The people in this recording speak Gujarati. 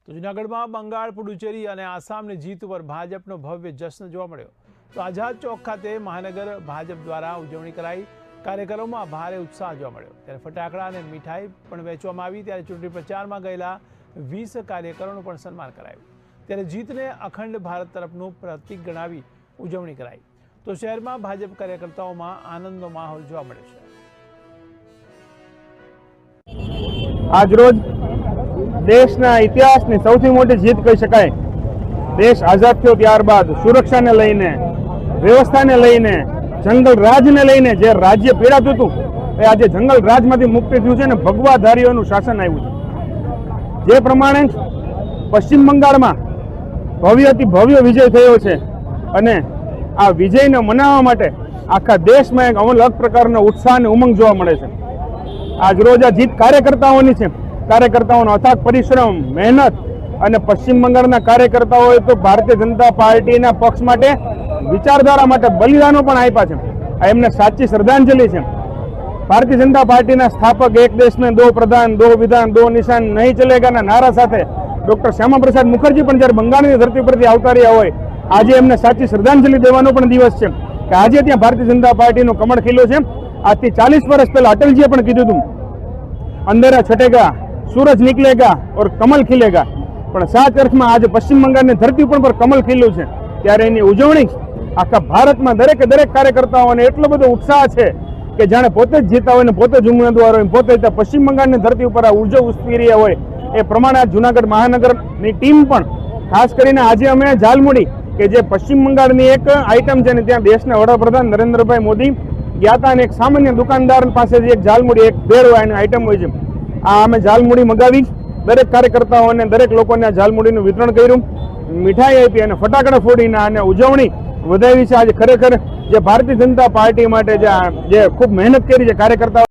તો જૂનાગઢમાં બંગાળ, પુડુચેરી અને આસામની જીત ઉપર ભાજપનો ભવ્ય જશ્ન જોવા મળ્યો. તો આઝાદ ચોક ખાતે મહાનગર ભાજપ દ્વારા ઉજવણી કરાઈ. કાર્યકરોમાં ભારે ઉત્સાહ જોવા મળ્યો. ત્યારે ફટાકડા અને મીઠાઈ પણ વહેંચવામાં આવી. ત્યારે ચૂંટણી પ્રચારમાં ગયેલા 20 કાર્યકરોનું પણ સન્માન કરાયું. ત્યારે જીતને અખંડ ભારત તરફનું પ્રતીક ગણાવી ઉજવણી કરાઈ. તો શહેરમાં ભાજપ કાર્યકર્તાઓમાં આનંદનો માહોલ જોવા મળ્યો છે. આજરોજ દેશના ઇતિહાસની સૌથી મોટી જીત કહી શકાય. દેશ આઝાદ થયો ત્યારબાદ સુરક્ષાને લઈને, વ્યવસ્થાને લઈને, જંગલ રાજને લઈને જે રાજ્ય પીડાતું હતું એ આજે જંગલ રાજમાંથી મુક્તિ થયું છે અને ભગવાધારીઓનું શાસન આવ્યું છે. જે પ્રમાણે પશ્ચિમ બંગાળમાં ભવ્યથી ભવ્ય વિજય થયો છે અને આ વિજયને મનાવવા માટે આખા દેશમાં એક અલગ પ્રકારનો ઉત્સાહ અને ઉમંગ જોવા મળે છે. આજરોજ આ જીત કાર્યકર્તાઓની છે. કાર્યકર્તાઓનો અથાગ પરિશ્રમ, મહેનત અને પશ્ચિમ બંગાળના કાર્યકર્તાઓએ તો ભારતીય જનતા પાર્ટીના પક્ષ માટે, વિચારધારા માટે બલિદાનો પણ આપ્યા છે. આ એમને સાચી શ્રદ્ધાંજલિ છે. ભારતીય જનતા પાર્ટીના સ્થાપક એક દેશ મેં દો પ્રધાન, દો વિધાન, દો નિશાન નહીં ચલેગાના નારા સાથે ડોક્ટર શ્યામા પ્રસાદ મુખર્જી પણ જ્યારે બંગાળની ધરતી પરથી આવતા રહ્યા હોય, આજે એમને સાચી શ્રદ્ધાંજલિ દેવાનો પણ દિવસ છે કે આજે ત્યાં ભારતીય જનતા પાર્ટીનું કમળ ખીલ્યું છે. આજથી 40 વર્ષ પહેલા અટલજીએ પણ કીધું હતું, અંધેરા છટેગા, સૂરજ નિકલેગા और કમલ ખીલેગા. પણ સાચ અર્થમાં આજે પશ્ચિમ બંગાળની ધરતી ઉપર કમલ ખીલ્યું છે. ત્યારે એની ઉજવણી આખા ભારતમાં દરેકે દરેક કાર્યકર્તાઓને એટલો બધો ઉત્સાહ છે કે જાણે પોતે જ જીતા હોય ને પોતે જ ઉમેદવાર હોય, પોતે ત્યાં પશ્ચિમ બંગાળની ધરતી ઉપર આ ઉર્જા ઉસ્તી રહ્યા હોય. એ પ્રમાણે આ જૂનાગઢ મહાનગરની ટીમ પણ ખાસ કરીને આજે અમે ઝાલમુડી કે જે પશ્ચિમ બંગાળની એક આઈટમ છે ને ત્યાં દેશના વડાપ્રધાન નરેન્દ્રભાઈ મોદી ગયા હતા અને એક સામાન્ય દુકાનદાર પાસેથી એક ઝાલમુડી, એક ભેળ હોય એની આઈટમ હોય છે. આ અમે ઝાલમુડી મગાવી દરેક કાર્યકર્તાઓને, દરેક લોકોને આ ઝાલમુડીનું વિતરણ કર્યું, મીઠાઈ આપી અને ફટાકડા ફોડીને અને ઉજવણી વધાવી છે. આજે ખરેખર જે ભારતીય જનતા પાર્ટી માટે જે ખૂબ મહેનત કરી છે કાર્યકર્તાઓ